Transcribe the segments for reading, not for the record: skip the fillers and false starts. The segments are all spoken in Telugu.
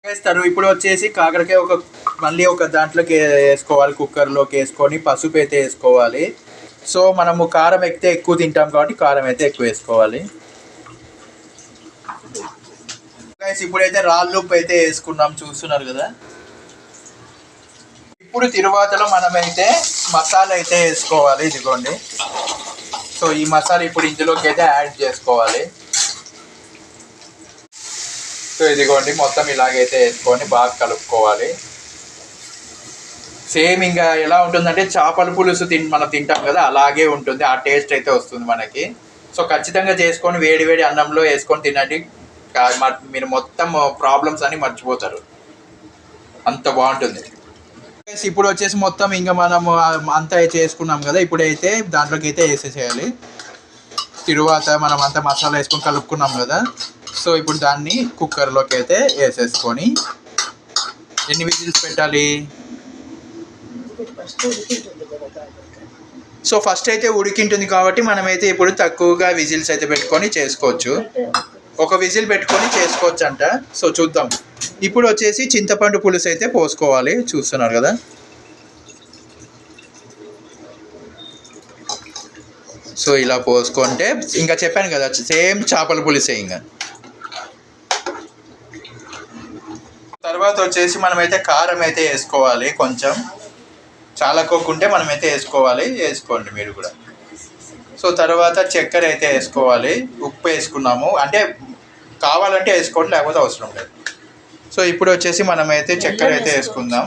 వేస్తారు. ఇప్పుడు వచ్చేసి కాకరకాయ మళ్ళీ ఒక దాంట్లోకి వేసుకోవాలి, కుక్కర్లోకి వేసుకొని పసుపు అయితే వేసుకోవాలి. సో మనము కారం అయితే ఎక్కువ తింటాం కాబట్టి కారం అయితే ఎక్కువ వేసుకోవాలి. ఇప్పుడైతే రాళ్ళు ఉప్పు అయితే వేసుకున్నాం, చూస్తున్నారు కదా. ఇప్పుడు తిరువాతలో మనమైతే మసాలా అయితే వేసుకోవాలి. ఇదిగోండి, సో ఈ మసాలా ఇప్పుడు ఇందులోకి అయితే యాడ్ చేసుకోవాలి. సో ఇదిగోండి, మొత్తం ఇలాగైతే వేసుకొని బాగా కలుపుకోవాలి. సేమ్ ఇంకా ఎలా ఉంటుందంటే చేపల పులుసు మనం తింటాం కదా, అలాగే ఉంటుంది. ఆ టేస్ట్ అయితే వస్తుంది మనకి. సో ఖచ్చితంగా చేసుకొని వేడి వేడి అన్నంలో వేసుకొని తినండి. మీరు మొత్తం ప్రాబ్లమ్స్ అన్ని మర్చిపోతారు, అంత బాగుంటుంది. ఇప్పుడు వచ్చేసి మొత్తం ఇంకా మనము అంతా చేసుకున్నాం కదా, ఇప్పుడైతే దాంట్లోకి అయితే వేసేసేయాలి. తరువాత మనం అంతా మసాలా వేసుకొని కలుపుకున్నాం కదా, సో ఇప్పుడు దాన్ని కుక్కర్లోకి అయితే వేసేసుకొని ఎన్ని విజిల్స్ పెట్టాలి? సో ఫస్ట్ అయితే ఉడికింటుంది కాబట్టి మనమైతే ఇప్పుడు తక్కువగా విజిల్స్ అయితే పెట్టుకొని చేసుకోవచ్చు. ఒక విజిల్ పెట్టుకొని చేసుకోవచ్చు అంట. సో చూద్దాం. ఇప్పుడు వచ్చేసి చింతపండు పులుసు అయితే పోసుకోవాలి, చూస్తున్నారు కదా. సో ఇలా పోసుకుంటే ఇంకా చెప్పాను కదా, సేమ్ చేపల పులుసే. ఇంకా తర్వాత వచ్చేసి మనమైతే కారం అయితే వేసుకోవాలి. కొంచెం చాలా కోకుంటే మనమైతే వేసుకోండి మీరు కూడా. సో తర్వాత చక్కెర అయితే వేసుకోవాలి. ఉప్పు వేసుకున్నాము, అంటే కావాలంటే వేసుకోండి, లేకపోతే అవసరం లేదు. సో ఇప్పుడు వచ్చేసి మనమైతే చక్కెర అయితే వేసుకుందాం.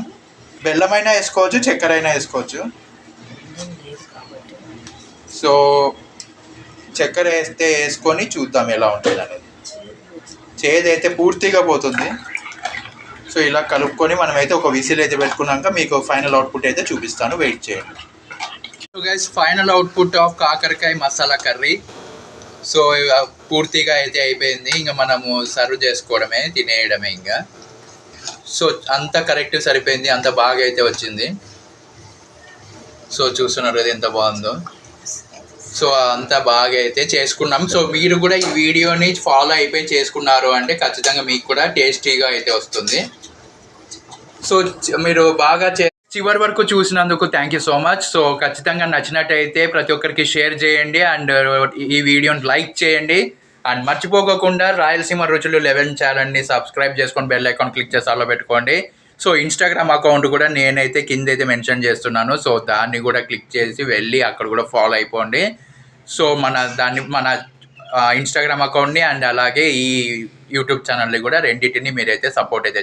బెల్లమైనా వేసుకోవచ్చు, చక్కెర అయినా వేసుకోవచ్చు. సో చక్కెర వేసుకొని చూద్దాం ఎలా ఉంటుంది అనేది. చేదు అయితే పూర్తిగా పోతుంది. సో ఇలా కలుపుకొని మనమైతే ఒక విసిల్ అయితే పెట్టుకున్నాక మీకు ఫైనల్ అవుట్పుట్ అయితే చూపిస్తాను, వెయిట్ చేయండి. So guys, final output of కాకరకాయ మసాలా కర్రీ. సో పూర్తిగా అయితే అయిపోయింది. ఇంకా మనము సర్వ్ చేసుకోవడమే, తినేయడమే. ఇంకా సో అంత కరెక్ట్ సరిపోయింది, అంత బాగా అయితే వచ్చింది. సో చూస్తున్నారు కదా ఎంత బాగుందో. సో అంత బాగా అయితే చేసుకున్నాం. సో మీరు కూడా ఈ వీడియోని ఫాలో అయిపోయి చేసుకున్నారు అంటే ఖచ్చితంగా మీకు కూడా టేస్టీగా అయితే వస్తుంది. సో మీరు బాగా చివరి వరకు చూసినందుకు thank you so much. So ఖచ్చితంగా నచ్చినట్టయితే ప్రతి ఒక్కరికి షేర్ చేయండి అండ్ ఈ వీడియోని లైక్ చేయండి. అండ్ మర్చిపోకుండా రాయలసీమ రుచులు 11 ఛానల్ని సబ్స్క్రైబ్ చేసుకొని బెల్ ఐకాన్ క్లిక్ చేసి అలా పెట్టుకోండి. సో ఇన్స్టాగ్రామ్ అకౌంట్ కూడా నేనైతే కింద అయితే మెన్షన్ చేస్తున్నాను. సో దాన్ని కూడా క్లిక్ చేసి వెళ్ళి అక్కడ కూడా ఫాలో అయిపోండి. సో మన ఇన్స్టాగ్రామ్ అకౌంట్ని అండ్ అలాగే ఈ యూట్యూబ్ ఛానల్ని కూడా రెండింటిని మీరైతే సపోర్ట్ అయితే